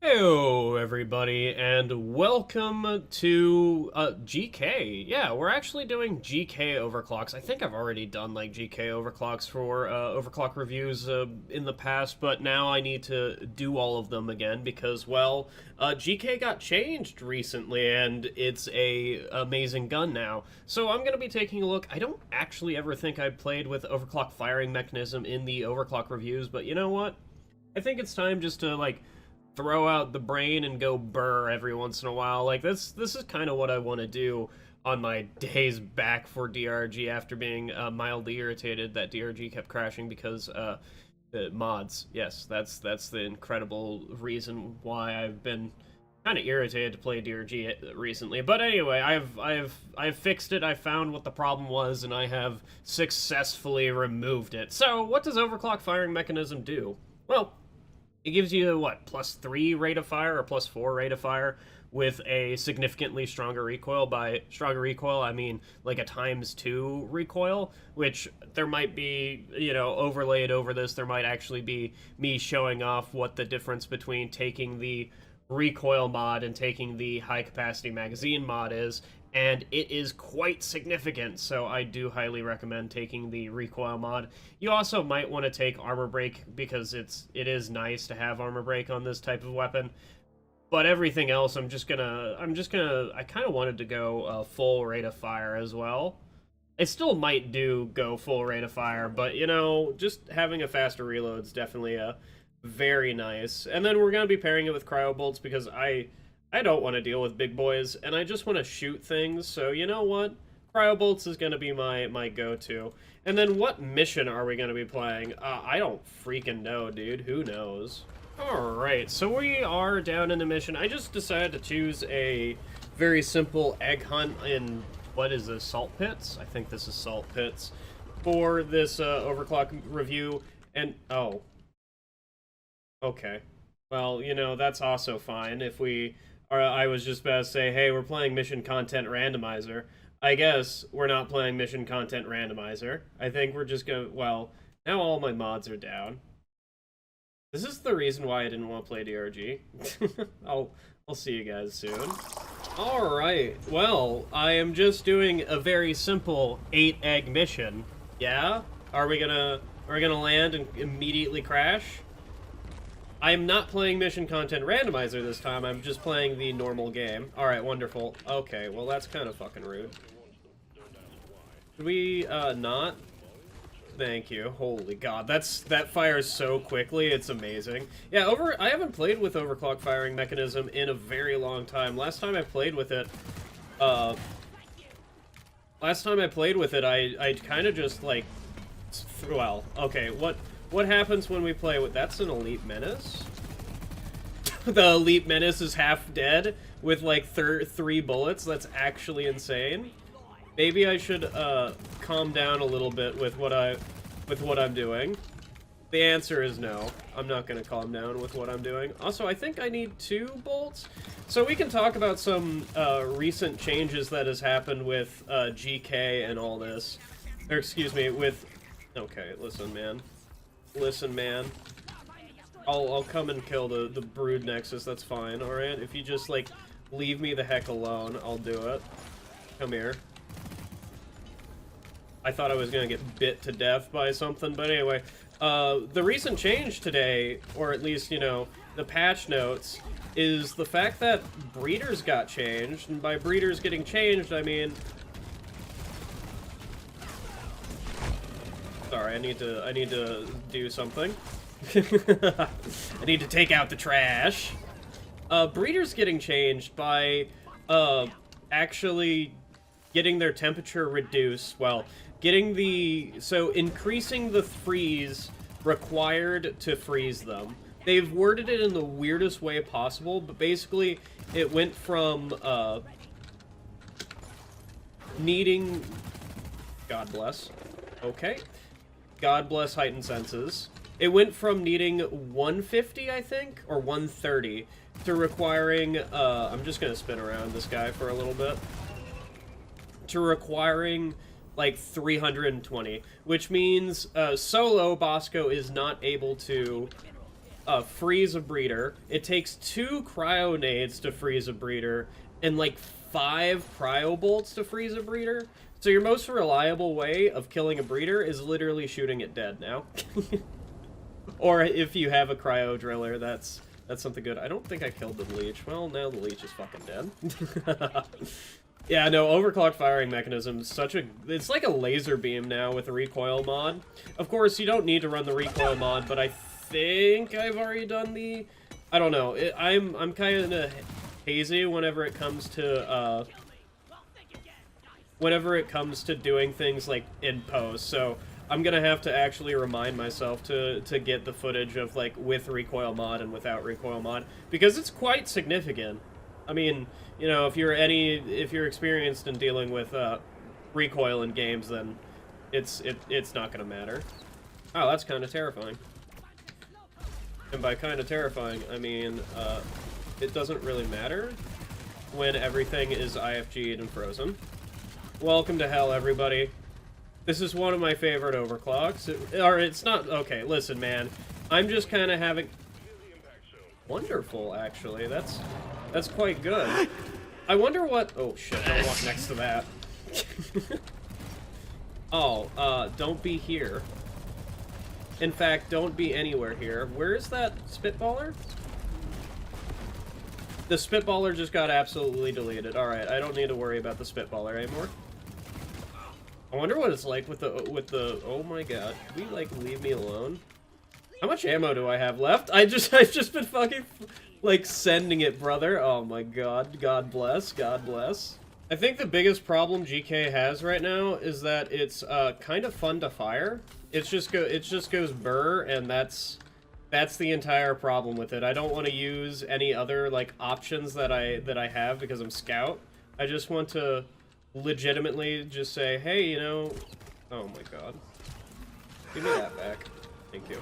Hello, everybody, and welcome to GK. Yeah, we're actually doing GK overclocks. I think I've already done like GK overclocks for overclock reviews in the past, but now I need to do all of them again because, well, GK got changed recently, and it's a amazing gun now. So I'm gonna be taking a look. I don't actually ever think I played with overclock firing mechanism in the overclock reviews, but you know what? I think it's time just to like throw out the brain and go burr every once in a while. Like this is kind of what I want to do on my days back for DRG after being mildly irritated that DRG kept crashing because the mods. Yes, that's the incredible reason why I've been kind of irritated to play DRG recently. But anyway, I've fixed it. I found what the problem was, and I have successfully removed it. So, what does overclock firing mechanism do? Well, it gives you what, +3 rate of fire or +4 rate of fire with a significantly stronger recoil. By stronger recoil, I mean like a ×2 recoil, which there might be, overlaid over this, there might actually be me showing off what the difference between taking the recoil mod and taking the high capacity magazine mod is, and it is quite significant, so I do highly recommend taking the recoil mod. You also might want to take armor break because it is nice to have armor break on this type of weapon. But everything else, I kind of wanted to go full rate of fire as well. I still might go full rate of fire, but just having a faster reload is definitely very nice. And then we're gonna be pairing it with cryo bolts because I don't want to deal with big boys, and I just want to shoot things, so you know what? Cryobolts is going to be my go-to. And then what mission are we going to be playing? I don't freaking know, dude. Who knows? Alright, so we are down in the mission. I just decided to choose a very simple egg hunt in, what is this, Salt Pits? I think this is Salt Pits. For this overclock review, and, oh. Okay. Well, that's also fine if we... Or I was just about to say, hey, we're playing Mission Content Randomizer. I guess we're not playing Mission Content Randomizer. I think we're just gonna... Well, now all my mods are down. This is the reason why I didn't want to play DRG. I'll see you guys soon. Alright, well, I am just doing a very simple 8-egg mission. Yeah? Are we gonna land and immediately crash? I am not playing Mission Content Randomizer this time, I'm just playing the normal game. Alright, wonderful. Okay, well that's kind of fucking rude. Should we, not? Thank you. Holy god, that fires so quickly, it's amazing. Yeah, I haven't played with overclock firing mechanism in a very long time. Last time I played with it, I kind of just, like, well, okay, what happens when we play with... That's an Elite Menace? The Elite Menace is half dead with, like, 3 bullets? That's actually insane. Maybe I should, calm down a little bit with what I'm doing. The answer is no. I'm not gonna calm down with what I'm doing. Also, I think I need 2 bolts. So we can talk about some, recent changes that has happened with, GK and all this. Or, excuse me, with... Okay, listen, man. Listen, man. I'll come and kill the brood nexus, that's fine, alright? If you just, like, leave me the heck alone, I'll do it. Come here. I thought I was gonna get bit to death by something, but anyway. The recent change today, or at least, the patch notes, is the fact that breeders got changed, and by breeders getting changed, I mean... Sorry, I need to do something. I need to take out the trash. Breeders getting changed by, actually getting their temperature reduced. Well, increasing the freeze required to freeze them. They've worded it in the weirdest way possible, but basically it went from, needing... God bless. Okay. God bless heightened senses. It went from needing 150, I think, or 130, to requiring, I'm just gonna spin around this guy for a little bit, to requiring, like, 320, which means, solo Bosco is not able to, freeze a breeder. It takes 2 cryo nades to freeze a breeder, and like 5 cryo bolts to freeze a breeder. So your most reliable way of killing a breeder is literally shooting it dead now. Or if you have a cryo driller, that's something good. I don't think I killed the leech. Well, now the leech is fucking dead. Yeah, no, overclock firing mechanism is it's like a laser beam now with a recoil mod. Of course, you don't need to run the recoil mod, but I think I've already done the... I don't know. I'm kind of hazy whenever it comes to, doing things, like, in post, so I'm gonna have to actually remind myself to get the footage of, like, with recoil mod and without recoil mod, because it's quite significant. I mean, you know, if you're experienced in dealing with recoil in games, then it's not gonna matter. Oh, that's kind of terrifying. And by kind of terrifying, I mean it doesn't really matter when everything is IFG'd and frozen. Welcome to hell, everybody. This is one of my favorite overclocks. It's not... Okay, listen, man. I'm just kind of having... Wonderful, actually. That's quite good. I wonder what... Oh, shit. Don't walk next to that. Oh, don't be here. In fact, don't be anywhere here. Where is that Spitballer? The Spitballer just got absolutely deleted. Alright, I don't need to worry about the Spitballer anymore. I wonder what it's like with the... Oh my god. Can we, like, leave me alone? How much ammo do I have left? I've just been fucking, like, sending it, brother. Oh my god. God bless. God bless. I think the biggest problem GK has right now is that it's, kind of fun to fire. It just goes burr, and that's the entire problem with it. I don't want to use any other, like, options that I have because I'm scout. I just want to legitimately just say, hey, you know... Oh my god. Give me that back. Thank you.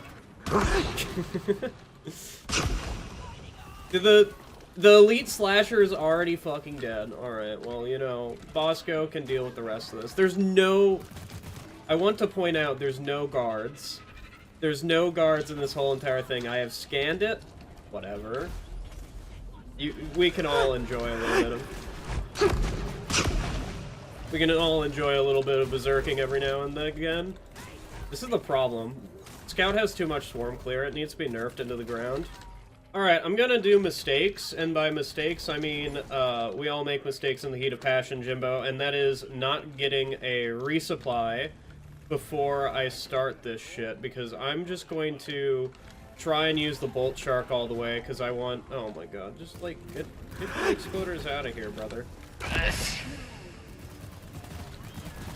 The elite slasher is already fucking dead. Alright, well, you know, Bosco can deal with the rest of this. There's no... I want to point out, there's no guards. There's no guards in this whole entire thing. I have scanned it. Whatever. We can all enjoy a little bit of... We can all enjoy a little bit of berserking every now and again. This is the problem. Scout has too much swarm clear. It needs to be nerfed into the ground. Alright, I'm gonna do mistakes, and by mistakes, I mean, we all make mistakes in the heat of passion, Jimbo, and that is not getting a resupply before I start this shit, because I'm just going to try and use the bolt shark all the way, because I want... Oh my god, just, like, get the exploders out of here, brother.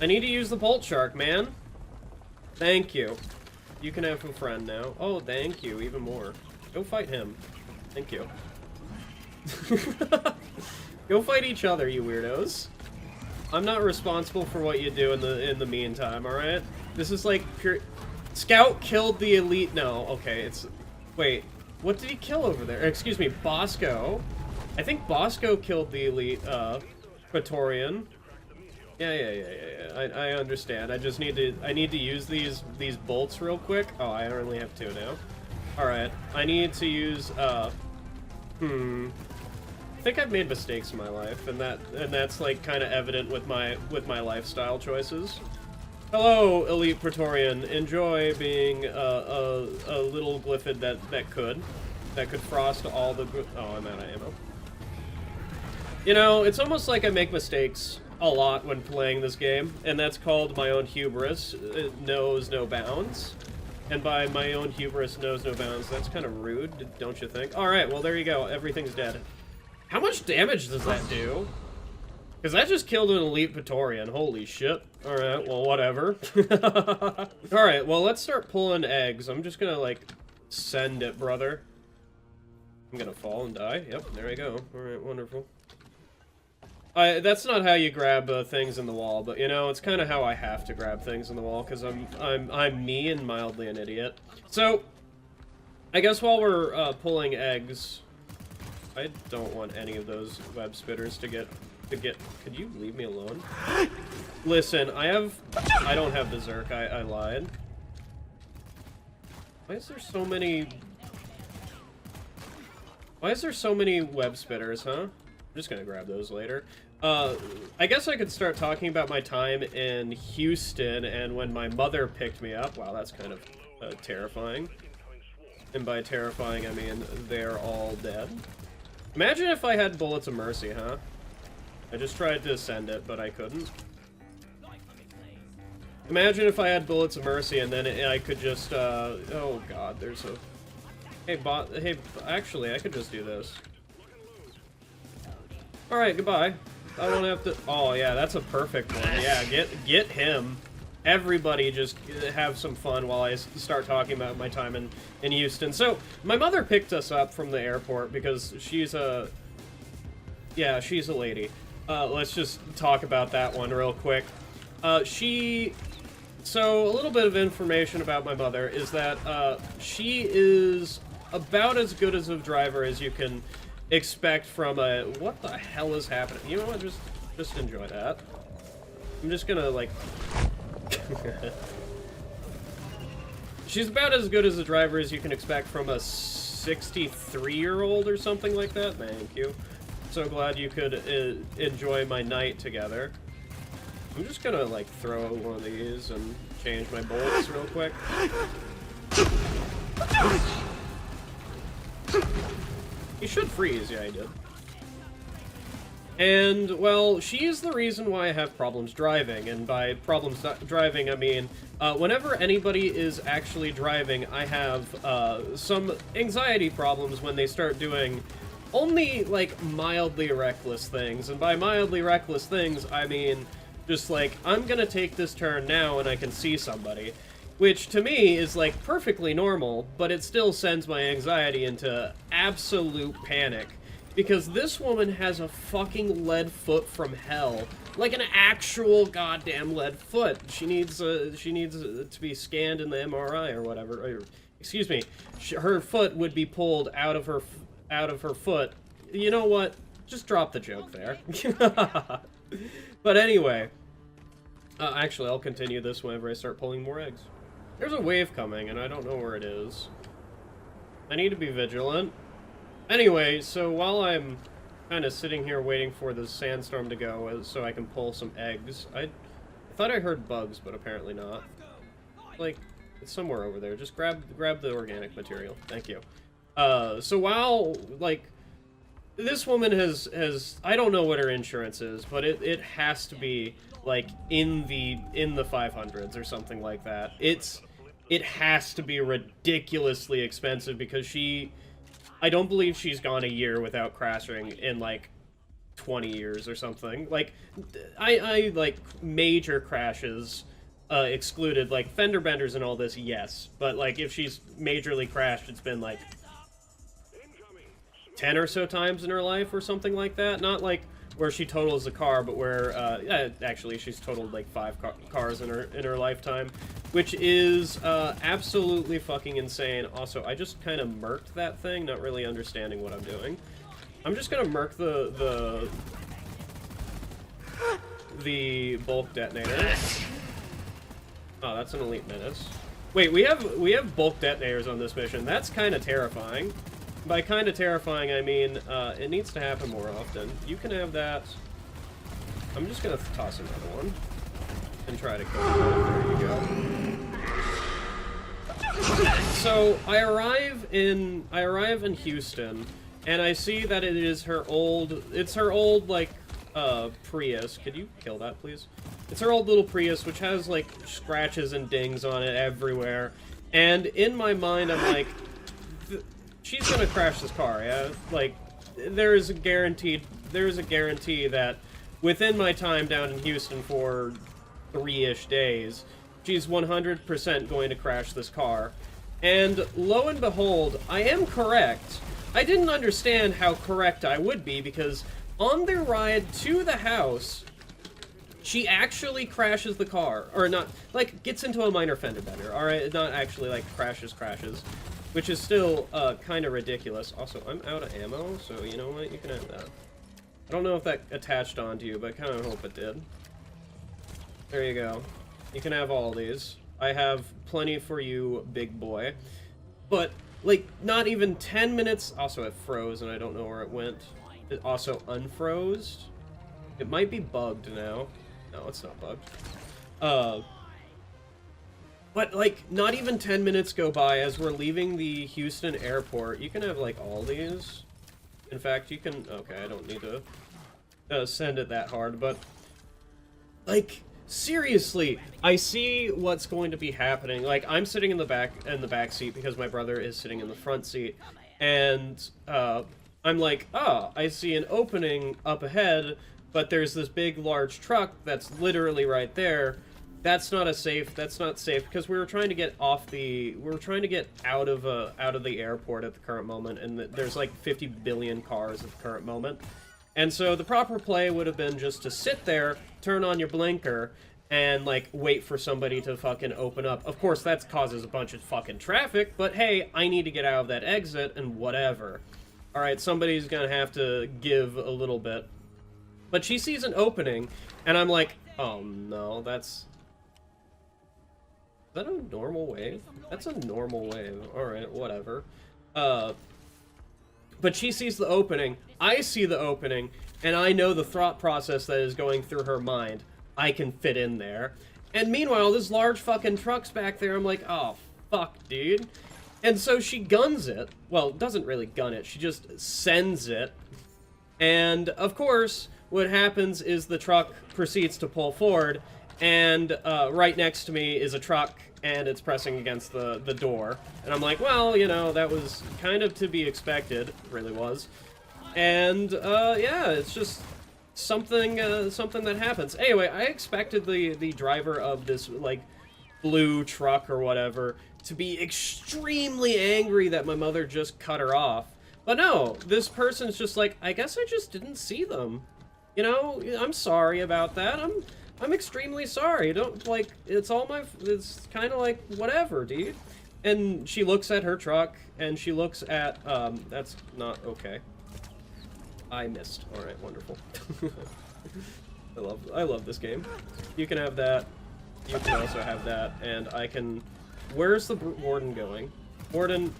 I need to use the bolt shark, man. Thank you. You can have a friend now. Oh, thank you, even more. Go fight him. Thank you. Go fight each other, you weirdos. I'm not responsible for what you do in the meantime, alright? This is like pure... Scout killed the elite... No, okay, it's... Wait, what did he kill over there? Excuse me, Bosco. I think Bosco killed the elite, Praetorian. Yeah. I understand. I just need to use these bolts real quick. Oh, I only have 2 now. Alright. I need to use, I think I've made mistakes in my life, and that's like kind of evident with my lifestyle choices. Hello, Elite Praetorian. Enjoy being a little glyphid that could frost all the... Oh, I'm out of ammo. You know, it's almost like I make mistakes a lot when playing this game, and that's called my own hubris. It knows no bounds. And by my own hubris knows no bounds, that's kind of rude, don't you think? Alright, well there you go, everything's dead. How much damage does that do? Because that just killed an elite Praetorian, holy shit. Alright, well whatever. Alright, well let's start pulling eggs. I'm just gonna, like, send it, brother. I'm gonna fall and die. Yep, there we go. Alright, wonderful. That's not how you grab things in the wall, but you know, it's kind of how I have to grab things in the wall, because I'm me and mildly an idiot. So, I guess while we're pulling eggs, I don't want any of those web spitters to get. Could you leave me alone? Listen, I don't have berserk. I lied. Why is there so many Why is there so many web spitters, huh? I'm just gonna grab those later. I guess I could start talking about my time in Houston and when my mother picked me up. Wow, that's kind of terrifying. And by terrifying, I mean they're all dead. Imagine if I had bullets of mercy, huh? I just tried to send it, but I couldn't. Imagine if I had bullets of mercy and then I could just, oh god, there's a... Hey, bot, hey, actually, I could just do this. Alright, goodbye. I don't have to... Oh, yeah, that's a perfect one. Yeah, get him. Everybody just have some fun while I start talking about my time in Houston. So, my mother picked us up from the airport because she's a... Yeah, she's a lady. Let's just talk about that one real quick. So, a little bit of information about my mother is that she is about as good as a driver as you can expect from a... What the hell is happening? You know what? Just enjoy that. I'm just gonna, like... She's about as good as a driver as you can expect from a 63-year-old or something like that. Thank you. So glad you could enjoy my night together. I'm just gonna, like, throw one of these and change my bullets real quick. He should freeze. Yeah, he did. And, well, she is the reason why I have problems driving. And by problems driving, I mean, whenever anybody is actually driving, I have some anxiety problems when they start doing only, like, mildly reckless things. And by mildly reckless things, I mean... just like, I'm gonna take this turn now and I can see somebody. Which, to me, is, like, perfectly normal, but it still sends my anxiety into absolute panic. Because this woman has a fucking lead foot from hell. Like an actual goddamn lead foot. She needs to be scanned in the MRI or whatever. Or, excuse me, her foot would be pulled out of her foot. You know what? Just drop the joke there. But anyway... actually, I'll continue this whenever I start pulling more eggs. There's a wave coming, and I don't know where it is. I need to be vigilant. Anyway, so while I'm kind of sitting here waiting for the sandstorm to go so I can pull some eggs, I thought I heard bugs, but apparently not. Like, it's somewhere over there. Just grab the organic material. Thank you. So while, like... This woman has I don't know what her insurance is, but it has to be like in the 500s or something like that. It has to be ridiculously expensive because I don't believe she's gone a year without crashing in like 20 years or something. Like I like major crashes excluded, like fender benders and all this, yes, but like if she's majorly crashed, it's been like 10 or so times in her life or something like that. Not like where she totals a car, but where actually she's totaled like 5 cars in her lifetime, which is absolutely fucking insane. Also, I just kind of murked that thing, not really understanding what I'm doing. I'm just gonna murk the bulk detonator. Oh, that's an elite menace. Wait, we have bulk detonators on this mission. That's kind of terrifying. By kind of terrifying, I mean, it needs to happen more often. You can have that. I'm just gonna toss another one. And try to kill it. There you go. So, I arrive in Houston, and I see that it is it's her old, like, Prius. Could you kill that, please? It's her old little Prius, which has, like, scratches and dings on it everywhere. And in my mind, I'm like... She's gonna crash this car, yeah? Like, there is a guarantee that within my time down in Houston for 3-ish days, she's 100% going to crash this car. And lo and behold, I am correct. I didn't understand how correct I would be because on their ride to the house, she actually crashes the car. Or not, like, gets into a minor fender bender, alright? Not actually, like, crashes. Which is still, kind of ridiculous. Also, I'm out of ammo, so you know what? You can have that. I don't know if that attached onto you, but I kind of hope it did. There you go. You can have all these. I have plenty for you, big boy. But like, not even 10 minutes. Also, it froze, and I don't know where it went. It also unfroze. It might be bugged now. No, it's not bugged. But, like, not even 10 minutes go by as we're leaving the Houston airport. You can have, like, all these. In fact, you can... Okay, I don't need to send it that hard, but... Like, seriously, I see what's going to be happening. Like, I'm sitting in the back seat because my brother is sitting in the front seat. And, I'm like, oh, I see an opening up ahead, but there's this big, large truck that's literally right there. That's not safe, because we were trying to get out of the airport at the current moment, and there's like 50 billion cars at the current moment. And so the proper play would have been just to sit there, turn on your blinker, and, like, wait for somebody to fucking open up. Of course, that causes a bunch of fucking traffic, but hey, I need to get out of that exit, and whatever. Alright, somebody's gonna have to give a little bit. But she sees an opening, and I'm like, oh no, Is that a normal wave? That's a normal wave. Alright, whatever. But she sees the opening, I see the opening, and I know the thought process that is going through her mind. I can fit in there. And meanwhile, this large fucking truck's back there, I'm like, oh, fuck, dude. And so she guns it. Well, doesn't really gun it, she just sends it. And, of course, what happens is the truck proceeds to pull forward, and right next to me is a truck, and it's pressing against the door. And I'm like, well, you know, that was kind of to be expected. It really was. And, yeah, it's just something that happens. Anyway, I expected the driver of this, like, blue truck or whatever to be extremely angry that my mother just cut her off. But no, this person's just like, I guess I just didn't see them. You know, I'm sorry about that. I'm extremely sorry. Don't, like, it's kind of like, whatever, dude. And she looks at her truck, and she looks at, that's not okay. I missed. Alright, wonderful. I love this game. You can have that. You can also have that, and I can... Where's the warden going? Warden.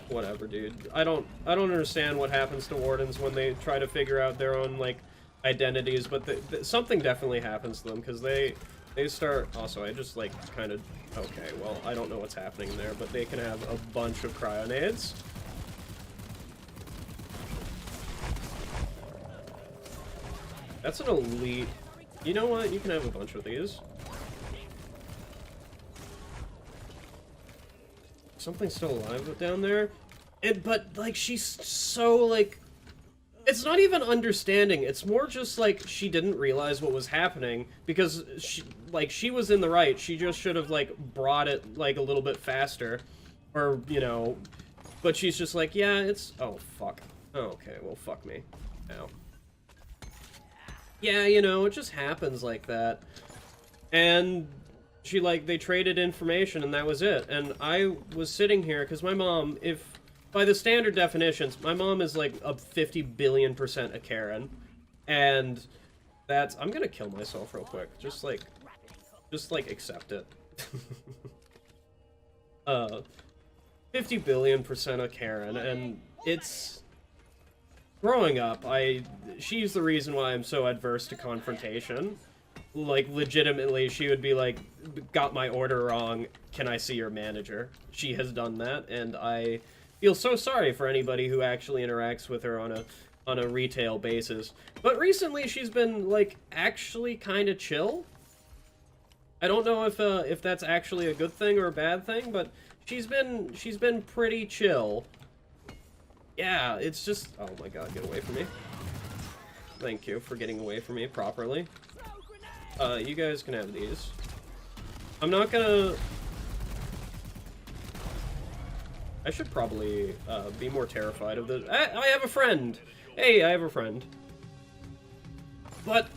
Whatever, dude. I don't understand what happens to wardens when they try to figure out their own, like, identities, but something definitely happens to them, because they start... Also, I just, like, kind of... Okay, well, I don't know what's happening there, but they can have a bunch of cryonades. That's an elite... You know what? You can have a bunch of these. Something's still alive down there. But, like, she's so, like... It's not even understanding. It's more just, like, she didn't realize what was happening. Because, she was in the right. She just should have, like, brought it, like, a little bit faster. Or, you know... But she's just like, yeah, it's... Oh, fuck. Oh, okay, well, fuck me. Ow. Yeah, you know, it just happens like that. And... She, like, they traded information, and that was it. And I was sitting here, because my mom, by the standard definitions, my mom is, like, a 50 billion% a Karen. And that's... I'm gonna kill myself real quick. Just, like, accept it. 50 billion% a Karen, and it's... Growing up, she's the reason why I'm so adverse to confrontation. Like, legitimately, she would be like, got my order wrong, can I see your manager? She has done that, and I feel so sorry for anybody who actually interacts with her on a retail basis. But recently, she's been, like, actually kind of chill. I don't know if that's actually a good thing or a bad thing, but she's been pretty chill. Yeah, it's just... Oh my god, get away from me. Thank you for getting away from me properly. You guys can have these. I'm not gonna... I should probably, be more terrified of this. I have a friend! Hey, I have a friend. But,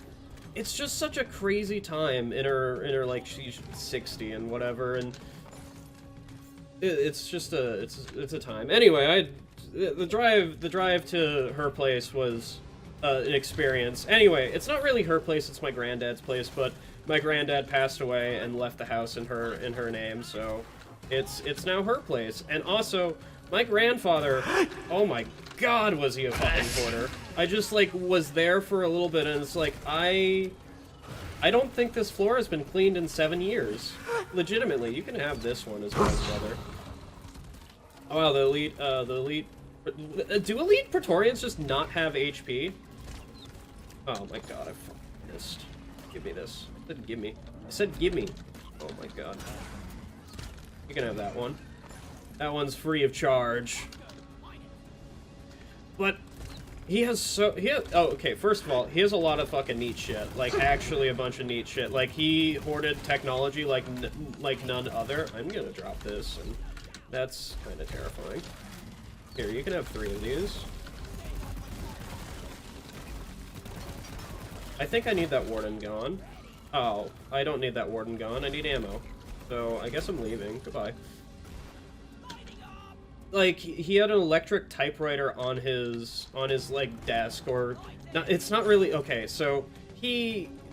it's just such a crazy time in her, like, she's 60 and whatever, and... It's just it's a time. Anyway, the drive to her place was... an experience. Anyway, it's not really her place, it's my granddad's place, but my granddad passed away and left the house in her name, so it's now her place. And also, my grandfather, oh my god, was he a fucking hoarder. I just, like, was there for a little bit, and it's like, I don't think this floor has been cleaned in 7 years. Legitimately, you can have this one as well, brother. Oh wow, the elite... Do elite Praetorians just not have HP? Oh my god, I fucking missed. Give me this. I said give me. I said give me. Oh my god. You can have that one. That one's free of charge. But he has oh, okay, first of all, he has a lot of fucking neat shit. Like, actually a bunch of neat shit. Like, he hoarded technology like none other. I'm gonna drop this, and that's kind of terrifying. Here, you can have 3 of these. I think I need that warden gone. Oh, I don't need that warden gone. I need ammo. So, I guess I'm leaving. Goodbye. Like, he had an electric typewriter on his like, desk, or... it's not really... Okay, so,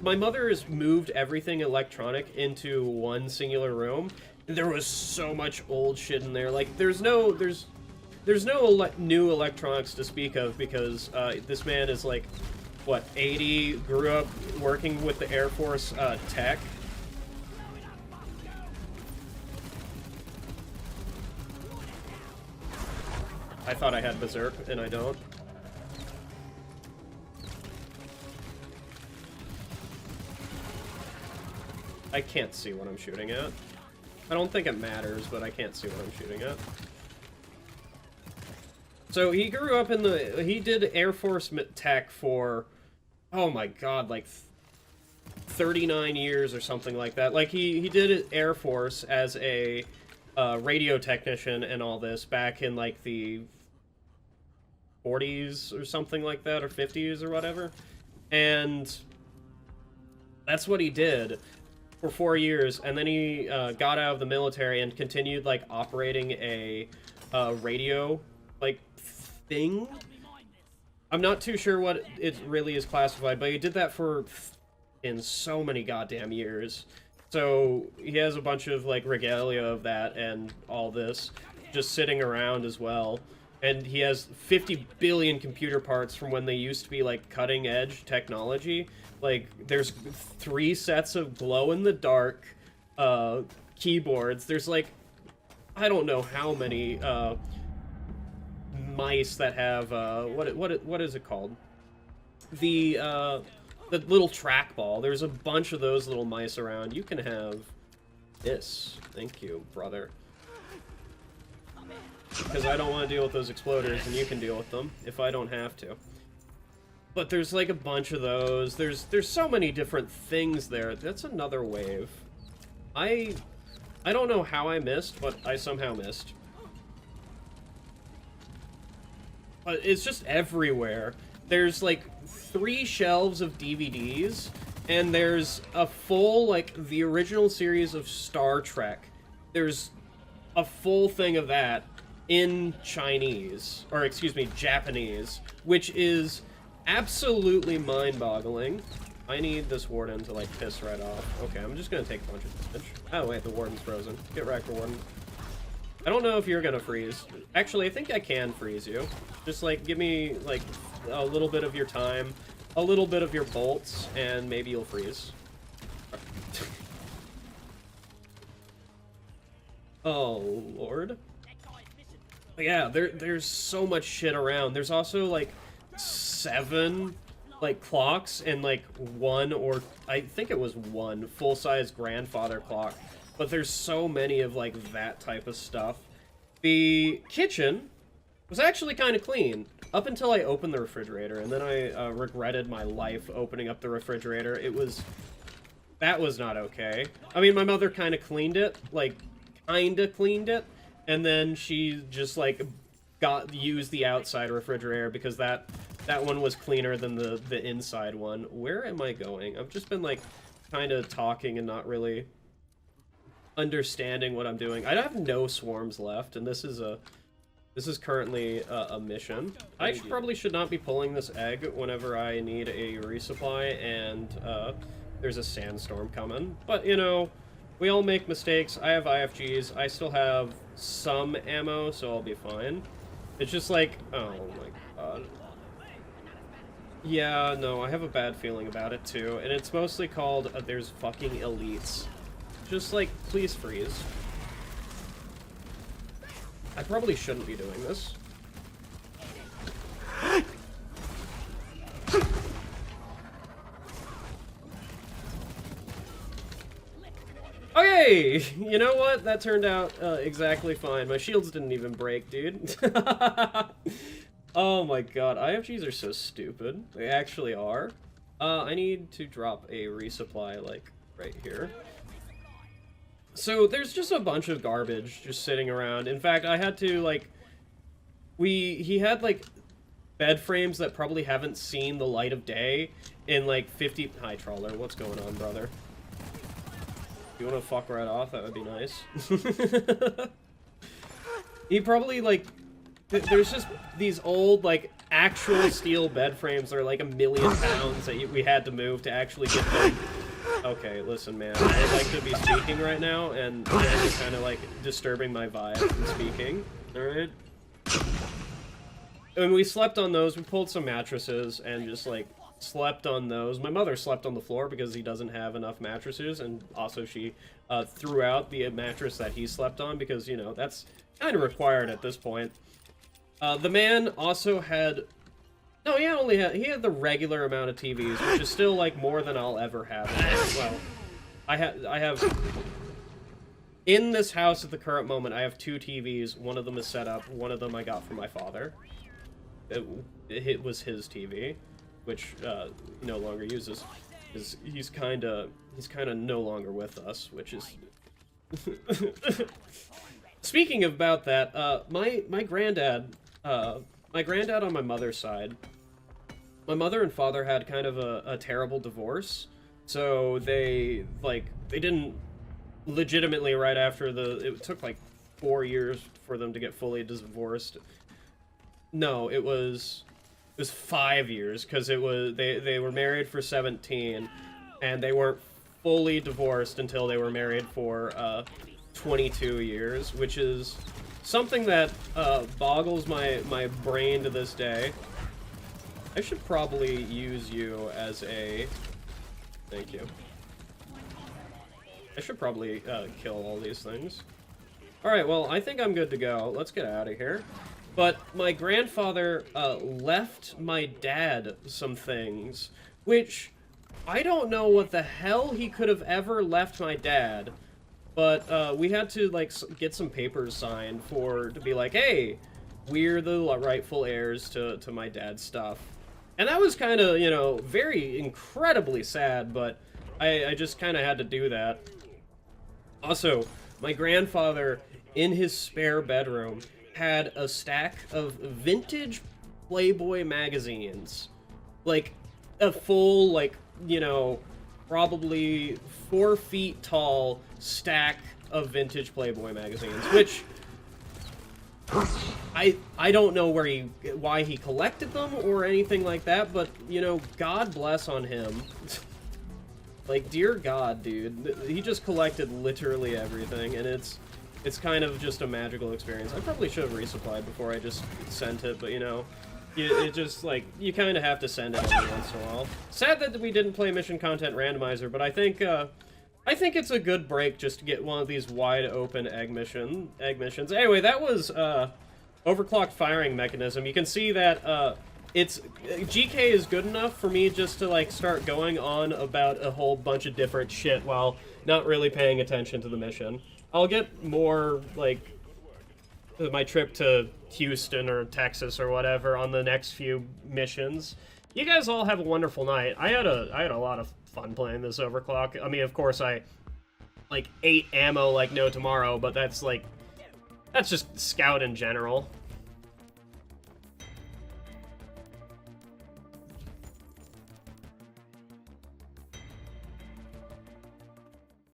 my mother has moved everything electronic into one singular room. There was so much old shit in there. Like, there's no new electronics to speak of, because this man is, like, what, 80, grew up working with the Air Force tech. I thought I had Berserk, and I don't. I can't see what I'm shooting at. I don't think it matters, but I can't see what I'm shooting at. So he grew up in he did Air Force tech for, oh my god, like 39 years or something like that. Like, he did Air Force as a radio technician and all this back in, like, the 40s or something like that, or 50s or whatever. And that's what he did for 4 years, and then he got out of the military and continued, like, operating a radio, like, thing. I'm not too sure what it really is classified, but he did that for in so many goddamn years. So he has a bunch of, like, regalia of that and all this just sitting around as well. And he has 50 billion computer parts from when they used to be, like, cutting-edge technology. Like, there's 3 sets of glow-in-the-dark keyboards. There's, like, I don't know how many mice that have what is it called? The little trackball. There's a bunch of those little mice around. You can have this. Thank you, brother. Because I don't want to deal with those exploders, and you can deal with them if I don't have to. But there's, like, a bunch of those. There's so many different things there. That's another wave. I don't know how I missed, but I somehow missed. But it's just everywhere. There's, like, 3 shelves of DVDs, and there's a full, like, the original series of Star Trek. There's a full thing of that in Chinese, or excuse me, Japanese, which is absolutely mind-boggling. I need this warden to, like, piss right off. Okay, I'm just gonna take a bunch of damage. Oh, wait, the warden's frozen. Get wrecked, warden. I don't know if you're gonna freeze. Actually, I think I can freeze you. Just, like, give me, like, a little bit of your time, a little bit of your bolts, and maybe you'll freeze. Oh, Lord. Yeah, there's so much shit around. There's also, like, 7, like, clocks and, like, 1 or... I think it was 1 full-size grandfather clock. But there's so many of, like, that type of stuff. The kitchen was actually kind of clean. Up until I opened the refrigerator, and then I regretted my life opening up the refrigerator. That was not okay. I mean, my mother kind of cleaned it. Like, kinda cleaned it. And then she just, like, used the outside refrigerator because that one was cleaner than the inside one. Where am I going? I've just been, like, kind of talking and not really understanding what I'm doing. I have no swarms left, and this is currently a mission. I probably should not be pulling this egg whenever I need a resupply, and there's a sandstorm coming. But, you know, we all make mistakes. I have IFGs. I still have some ammo, so I'll be fine. It's just like, oh my god. Yeah, no, I have a bad feeling about it too. And it's mostly called, there's fucking elites. Just like, please freeze. I probably shouldn't be doing this. Okay, you know what? That turned out exactly fine. My shields didn't even break, dude. Oh my god, IFGs are so stupid. They actually are. I need to drop a resupply, like, right here. So, there's just a bunch of garbage just sitting around. In fact, I had to, like... He had, like, bed frames that probably haven't seen the light of day in, like, 50... Hi, Trawler. What's going on, brother? You wanna fuck right off? That would be nice. He probably, like... There's just these old, like, actual steel bed frames that are like $1 million that we had to move to actually get them. Okay, listen, man. I'd like to be speaking right now, and it's kind of, like, disturbing my vibe from speaking. Alright? And we slept on those. We pulled some mattresses and just, like, slept on those. My mother slept on the floor because he doesn't have enough mattresses, and also she threw out the mattress that he slept on because, you know, that's kind of required at this point. The man also had... No, he had the regular amount of TVs, which is still, like, more than I'll ever have. Well, I have... In this house at the current moment, I have 2 TVs. One of them is set up. One of them I got from my father. It was his TV, which he no longer uses. He's kind of no longer with us, which is... Speaking about that, my granddad on my mother's side, my mother and father had kind of a terrible divorce, so they didn't legitimately right after it took like 4 years for them to get fully divorced. No, it was 5 years, because they were married for 17, and they weren't fully divorced until they were married for 22 years, which is something that boggles my brain to this day. I should probably use you as a... Thank you. I should probably kill all these things. Alright, well, I think I'm good to go. Let's get out of here. But my grandfather left my dad some things, which I don't know what the hell he could have ever left my dad. But we had to, like, get some papers signed to be like, hey, we're the rightful heirs to my dad's stuff. And that was kind of, you know, very incredibly sad, but I just kind of had to do that. Also, my grandfather, in his spare bedroom, had a stack of vintage Playboy magazines. Like, a full, like, you know, probably 4 feet tall stack of vintage Playboy magazines, which I don't know why he collected them or anything like that, but, you know, God bless on him. Like, dear God, dude, he just collected literally everything, and it's kind of just a magical experience. I probably should have resupplied before I just sent it, but, you know, it just, like, you kind of have to send it every once in a while. Sad that we didn't play Mission Content Randomizer, but I think it's a good break just to get one of these wide-open egg missions. Anyway, that was, Overclocked Firing Mechanism. You can see that, GK is good enough for me just to, like, start going on about a whole bunch of different shit while not really paying attention to the mission. I'll get more, like, my trip to Houston or Texas or whatever on the next few missions. You guys all have a wonderful night. I had a lot of fun playing this Overclock. I mean, of course, I, like, ate ammo like no tomorrow, but that's just Scout in general.